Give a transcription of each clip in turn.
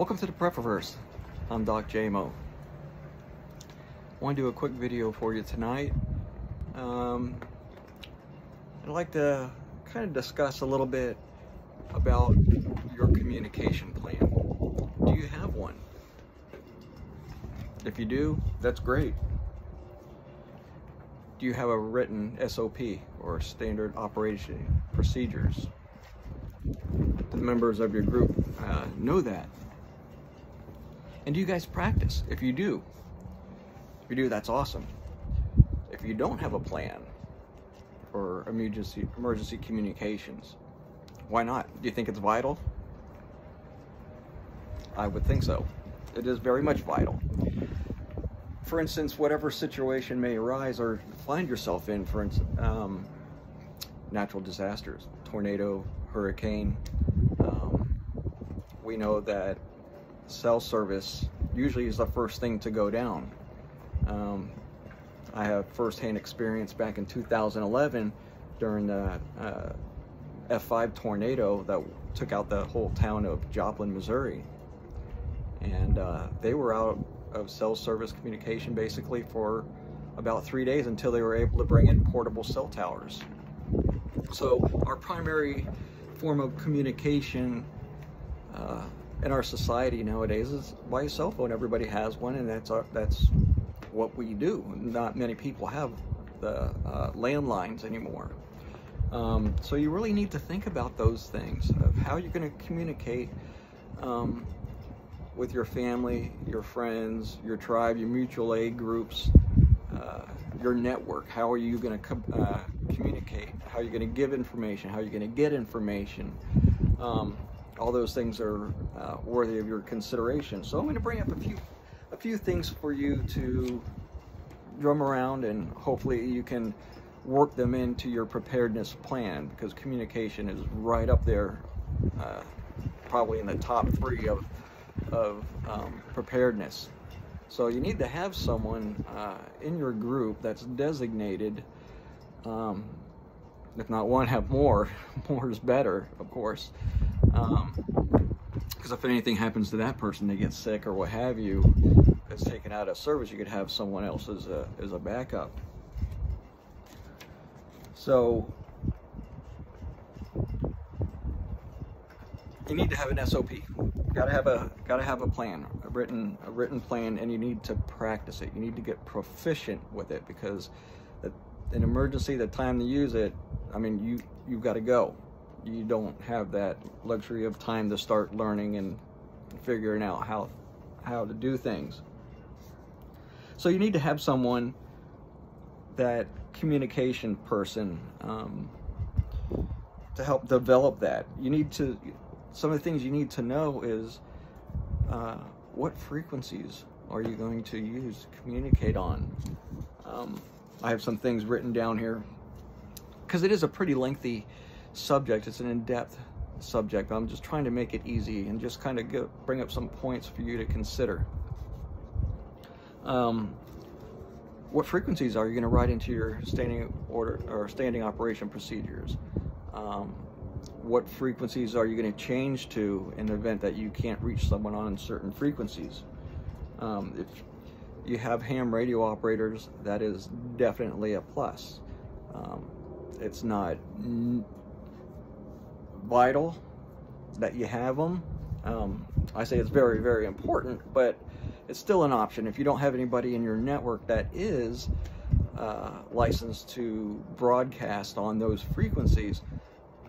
Welcome to the Prepperverse. I'm Doc JMO. I want to do a quick video for you tonight. I'd like to kind of discuss a little bit about your communication plan. Do you have one? If you do, that's great. Do you have a written SOP or standard operation procedures? The members of your group know that. And do you guys practice? If you do, that's awesome. If you don't have a plan for emergency communications, why not? Do you think it's vital? I would think so. It is very much vital. For instance, whatever situation may arise or find yourself in, for instance, natural disasters, tornado, hurricane, we know that cell service usually is the first thing to go down. I have firsthand experience back in 2011 during the F5 tornado that took out the whole town of Joplin, Missouri. And they were out of cell service communication basically for about 3 days until they were able to bring in portable cell towers. So our primary form of communication in our society nowadays is by a cell phone. Everybody has one, and that's what we do. Not many people have the landlines anymore. So you really need to think about those things of how you're going to communicate with your family, your friends, your tribe, your mutual aid groups, your network. How are you going to communicate? How are you going to give information? How are you going to get information? All those things are worthy of your consideration. So I'm going to bring up a few things for you to drum around, and hopefully you can work them into your preparedness plan, because communication is right up there, probably in the top 3 of preparedness. So you need to have someone in your group that's designated, if not one, have more. More is better, of course. Because if anything happens to that person, they get sick or what have you, it's taken out of service, you could have someone else as a backup. So you need to have an SOP. Gotta have a plan, a written plan, and you need to practice it. You need to get proficient with it, because in emergency, the time to use it, I mean, you've got to go. You don't have that luxury of time to start learning and figuring out how to do things. So you need to have someone, that communication person, to help develop that. Some of the things you need to know is what frequencies are you going to use to communicate on. I have some things written down here, because it is a pretty lengthy subject. It's an in-depth subject. I'm just trying to make it easy and just kind of bring up some points for you to consider. What frequencies are you going to write into your standing order or standing operation procedures? What frequencies are you going to change to in the event that you can't reach someone on certain frequencies? If you have ham radio operators, that is definitely a plus. It's not vital that you have them. I say it's very, very important, but it's still an option. If you don't have anybody in your network that is licensed to broadcast on those frequencies,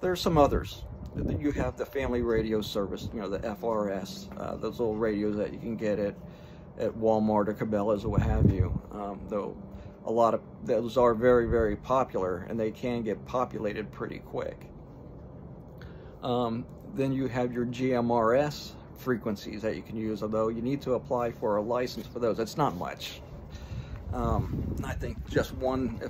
there's some others. You have the family radio service, you know, the FRS, those little radios that you can get at Walmart or Cabela's or what have you. Though a lot of those are very, very popular, and they can get populated pretty quick. Then you have your GMRS frequencies that you can use, although you need to apply for a license for those. It's not much. I think just one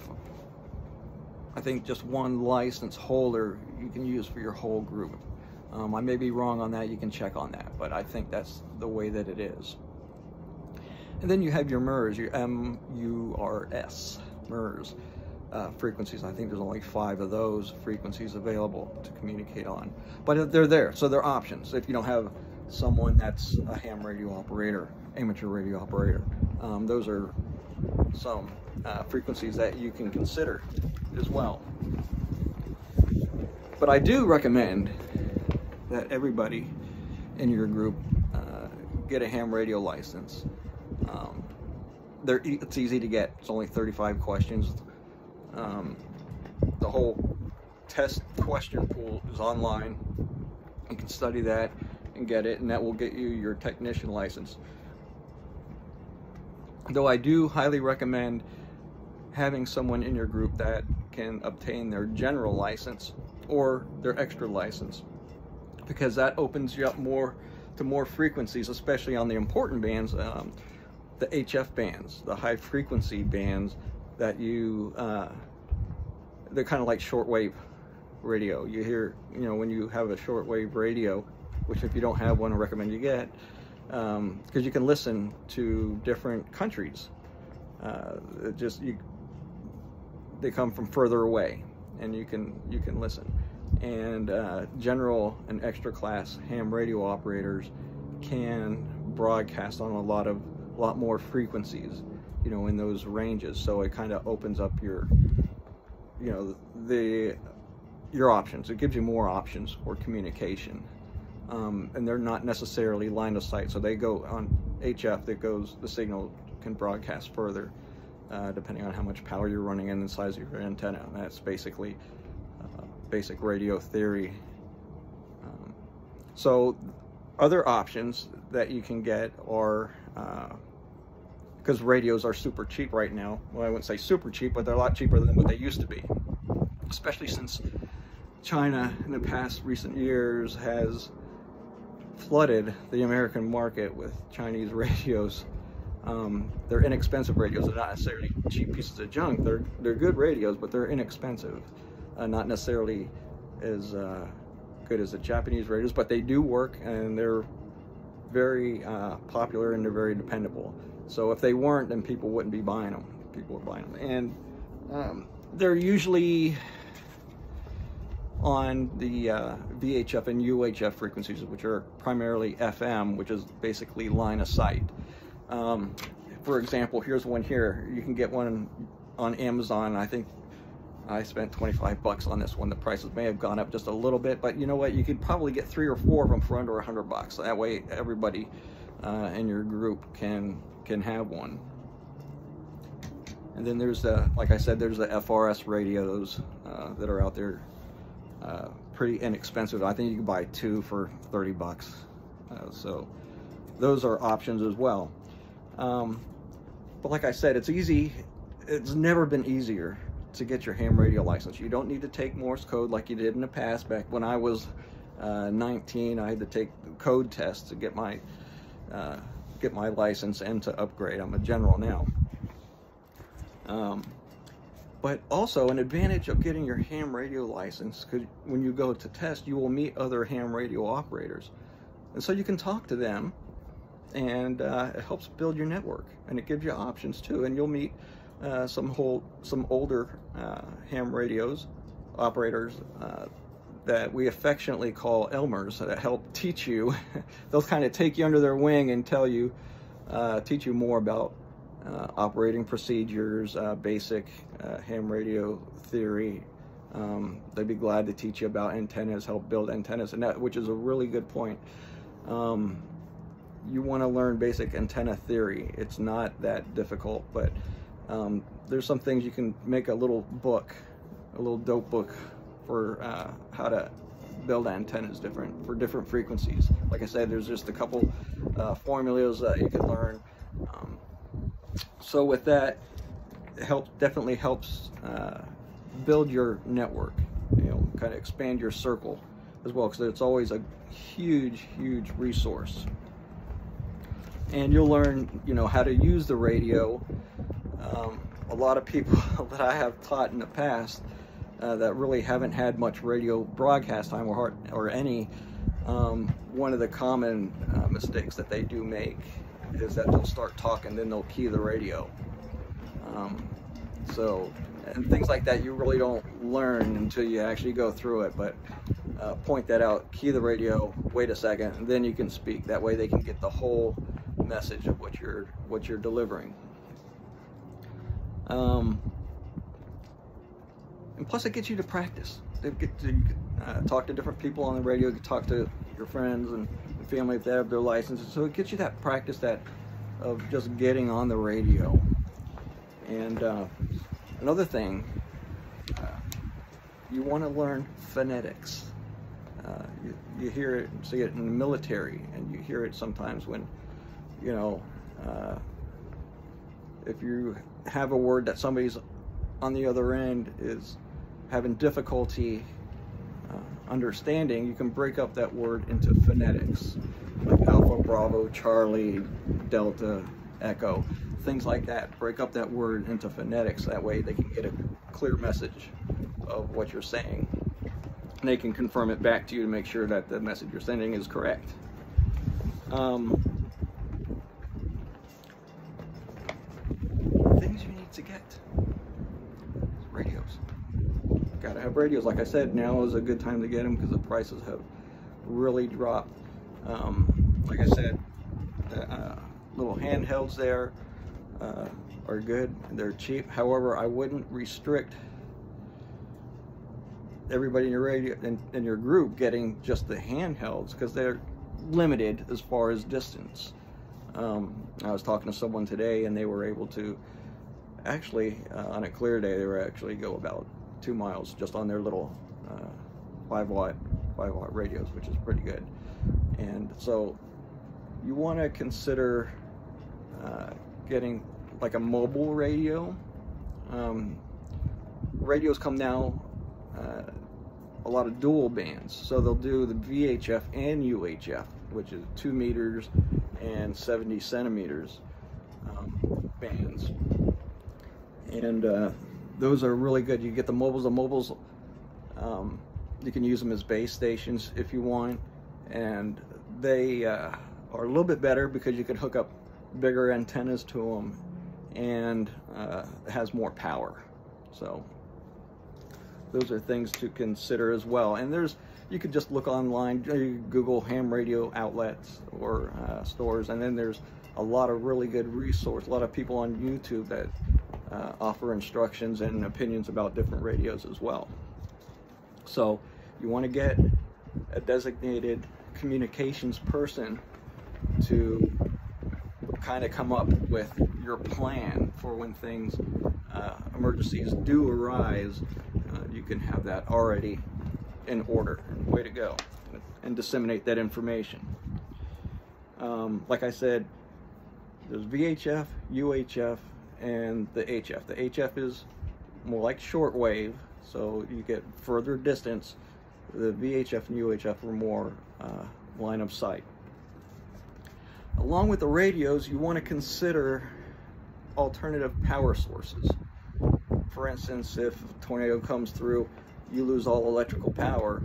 license holder you can use for your whole group. I may be wrong on that. You can check on that, but I think that's the way that it is. And then you have your MERS, your MURS, MERS frequencies. I think there's only 5 of those frequencies available to communicate on, but they're there, so they're options. If you don't have someone that's a ham radio operator, amateur radio operator. Those are some frequencies that you can consider as well. But I do recommend that everybody in your group get a ham radio license. It's easy to get. It's only 35 questions. The whole test question pool is online. You can study that and get it, and that will get you your technician license. Though I do highly recommend having someone in your group that can obtain their general license or their extra license, because that opens you up more to more frequencies, especially on the important bands, the HF bands, the high frequency bands that you, they're kind of like shortwave radio. You hear, you know, when you have a shortwave radio, which if you don't have one, I recommend you get, because you can listen to different countries. They come from further away, and you can listen. And general and extra class ham radio operators can broadcast on a lot more frequencies, you know, in those ranges. So it kind of opens up your, you know, your options. It gives you more options for communication. And they're not necessarily line of sight. So they go on HF, the signal can broadcast further, depending on how much power you're running and the size of your antenna. And that's basically basic radio theory. So other options that you can get are, because radios are super cheap right now. Well, I wouldn't say super cheap, but they're a lot cheaper than what they used to be, especially since China in the past recent years has flooded the American market with Chinese radios. They're inexpensive radios. They're not necessarily cheap pieces of junk. They're good radios, but they're inexpensive. Not necessarily as good as the Japanese radios, but they do work, and they're very popular, and they're very dependable. So if they weren't, then people wouldn't be buying them. People are buying them, and they're usually on the VHF and UHF frequencies, which are primarily FM, which is basically line of sight. For example, here's one here. You can get one on Amazon. I think I spent 25 bucks on this one. The prices may have gone up just a little bit, but you know what? You could probably get 3 or 4 of them for under 100 bucks. That way everybody in your group can have one. And then there's like I said, there's the FRS radios that are out there, pretty inexpensive. I think you can buy 2 for 30 bucks. So those are options as well. But like I said, it's easy. It's never been easier to get your ham radio license. You don't need to take Morse code like you did in the past. Back when I was 19, I had to take code tests to get my license and to upgrade. I'm a general now. But also an advantage of getting your ham radio license, because when you go to test, you will meet other ham radio operators, and so you can talk to them, and it helps build your network, and it gives you options too. And you'll meet some older ham radios operators that we affectionately call Elmers, that help teach you. They'll kind of take you under their wing and tell you, teach you more about operating procedures, basic ham radio theory. They'd be glad to teach you about antennas, help build antennas, and that, which is a really good point. You want to learn basic antenna theory. It's not that difficult, but there's some things you can make a little book, a little dope book for how to build antennas for different frequencies. Like I said, there's just a couple formulas that you can learn. So with that, it definitely helps build your network, you know, kind of expand your circle as well, because it's always a huge resource. And you'll learn, you know, how to use the radio. A lot of people that I have taught in the past that really haven't had much radio broadcast time or any, one of the common mistakes that they do make is that they'll start talking, then they'll key the radio. And things like that you really don't learn until you actually go through it. But point that out, key the radio, wait a second, and then you can speak. That way they can get the whole message of what you're delivering. And plus it gets you to practice. They get to talk to different people on the radio. You can talk to your friends and family if they have their licenses. So it gets you that practice of just getting on the radio. And another thing, you want to learn phonetics. You hear it, see it in the military, and you hear it sometimes when, you know, if you have a word that somebody's on the other end is having difficulty understanding, you can break up that word into phonetics, like Alpha, Bravo, Charlie, Delta, Echo, things like that. Break up that word into phonetics. That way they can get a clear message of what you're saying. And they can confirm it back to you to make sure that the message you're sending is correct. Things you need to get. Radios. Gotta have radios. Like I said, now is a good time to get them because the prices have really dropped. Like I said, the little handhelds there are good. They're cheap. However, I wouldn't restrict everybody in your radio in your group getting just the handhelds because they're limited as far as distance. I was talking to someone today and they were able to actually on a clear day they were actually go about 2 miles just on their little 5 watt radios, which is pretty good. And so you want to consider getting like a mobile radio. Radios come now a lot of dual bands, so they'll do the VHF and UHF, which is 2 meters and 70 centimeters bands, and those are really good. You get the mobiles. You can use them as base stations if you want, and they are a little bit better because you can hook up bigger antennas to them, and it has more power. So those are things to consider as well. And you could just look online, you Google ham radio outlets or stores, and then there's a lot of really good resources, a lot of people on YouTube that offer instructions and opinions about different radios as well. So you want to get a designated communications person to kind of come up with your plan for when things, emergencies do arise. You can have that already in order. Way to go. And disseminate that information. Like I said, there's VHF, UHF, and the HF. The HF is more like shortwave, so you get further distance. The VHF and UHF are more line of sight. Along with the radios, you want to consider alternative power sources. For instance, if a tornado comes through, you lose all electrical power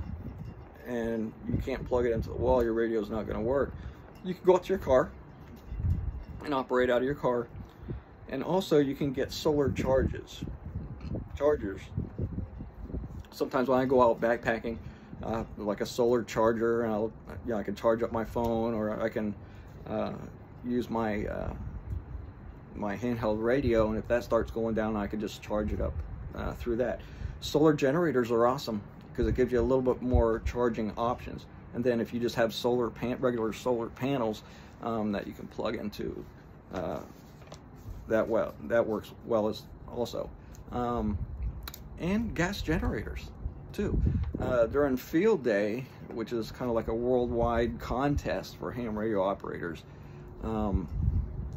and you can't plug it into the wall, your radio is not going to work. You can go out to your car and operate out of your car. And also you can get solar chargers. Sometimes when I go out backpacking, like a solar charger, and I can charge up my phone, or I can use my my handheld radio, and if that starts going down, I can just charge it up through that. Solar generators are awesome because it gives you a little bit more charging options. And then if you just have regular solar panels that you can plug into, that works well as also. And gas generators too. During field day, which is kind of like a worldwide contest for ham radio operators,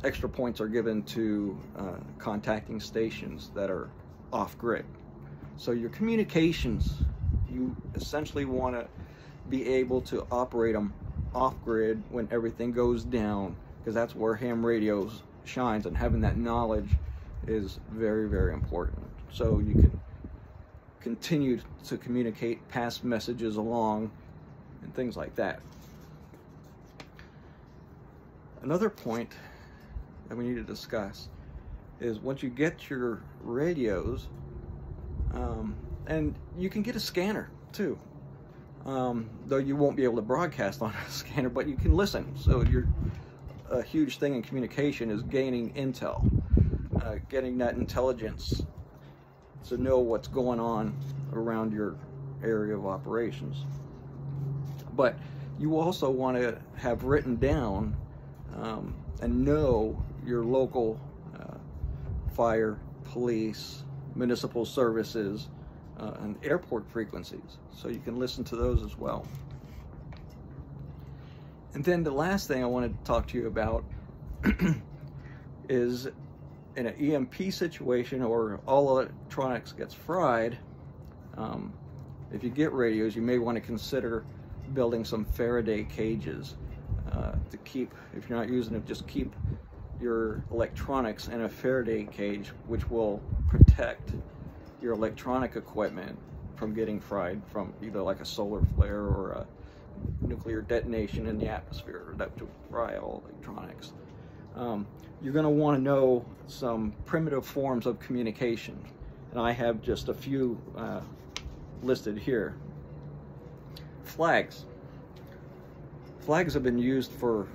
extra points are given to contacting stations that are off-grid. So your communications, you essentially want to be able to operate them off-grid when everything goes down, because that's where ham radios shines, and having that knowledge is very, very important. So you can continue to communicate, pass messages along, and things like that. Another point that we need to discuss is once you get your radios, and you can get a scanner too. though you won't be able to broadcast on a scanner, but you can listen. So a huge thing in communication is gaining intel, getting that intelligence to know what's going on around your area of operations. But you also want to have written down and know your local fire, police, municipal services, and airport frequencies, so you can listen to those as well. And then the last thing I wanted to talk to you about is in an EMP situation or all electronics gets fried, if you get radios, you may want to consider building some Faraday cages to keep, if you're not using it, just keep your electronics in a Faraday cage, which will protect your electronic equipment from getting fried from either like a solar flare or a nuclear detonation in the atmosphere that would fry all electronics. You're going to want to know some primitive forms of communication, and I have just a few listed here. Flags. Flags have been used for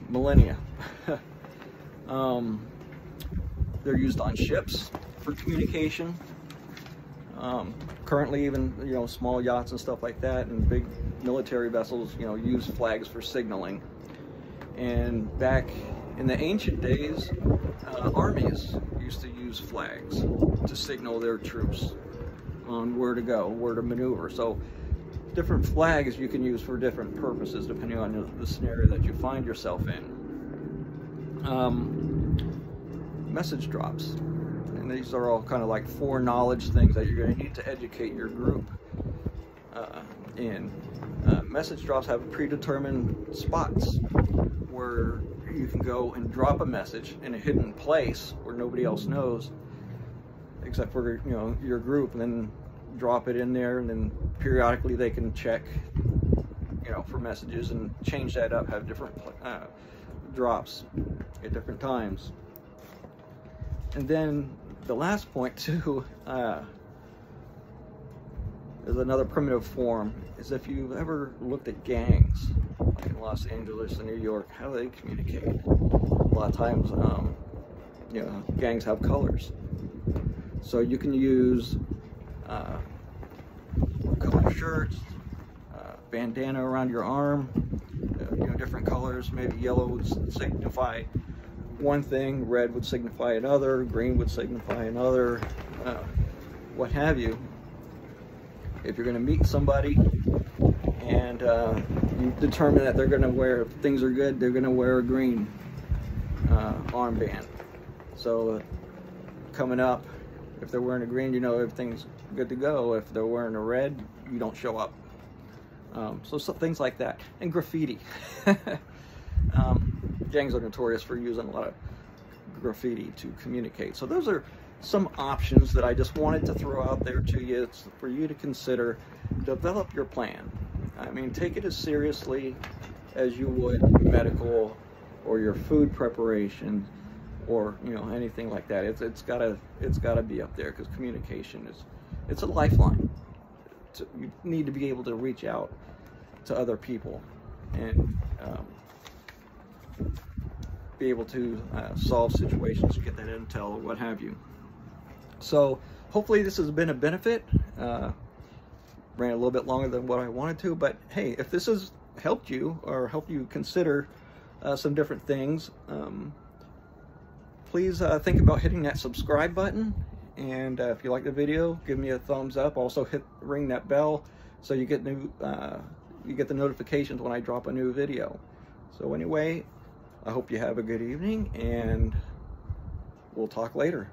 millennia. They're used on ships for communication. Currently, even small yachts and stuff like that, and big military vessels, use flags for signaling. And back in the ancient days, armies used to use flags to signal their troops on where to go, where to maneuver. So different flags you can use for different purposes depending on the scenario that you find yourself in. Message drops. And these are all kind of like foreknowledge things that you're going to need to educate your group in. Message drops have predetermined spots where you can go and drop a message in a hidden place where nobody else knows except for your group, and then drop it in there, and then periodically they can check for messages and change that up, have different drops at different times. And then the last point too is another primitive form, is if you've ever looked at gangs like in Los Angeles and New York, how they communicate. A lot of times gangs have colors, so you can use colored shirts, bandana around your arm, different colors. Maybe yellow would signify one thing, red would signify another, green would signify another, what have you. If you're going to meet somebody and you determine that they're going to wear, if things are good, they're going to wear a green armband. So coming up, if they're wearing a green, everything's good to go. If they're wearing a red, you don't show up. So things like that. And graffiti. Gangs are notorious for using a lot of graffiti to communicate. So those are some options that I just wanted to throw out there to you. It's for you to consider. Develop your plan. I mean, take it as seriously as you would medical or your food preparation or anything like that. It's gotta be up there, because communication it's a lifeline. You need to be able to reach out to other people and be able to solve situations, get that intel, or what have you. So hopefully this has been a benefit. Ran a little bit longer than what I wanted to, but hey, if this has helped you or helped you consider some different things, please think about hitting that subscribe button. And if you like the video, give me a thumbs up. Also ring that bell so you get the notifications when I drop a new video. So anyway, I hope you have a good evening, and we'll talk later.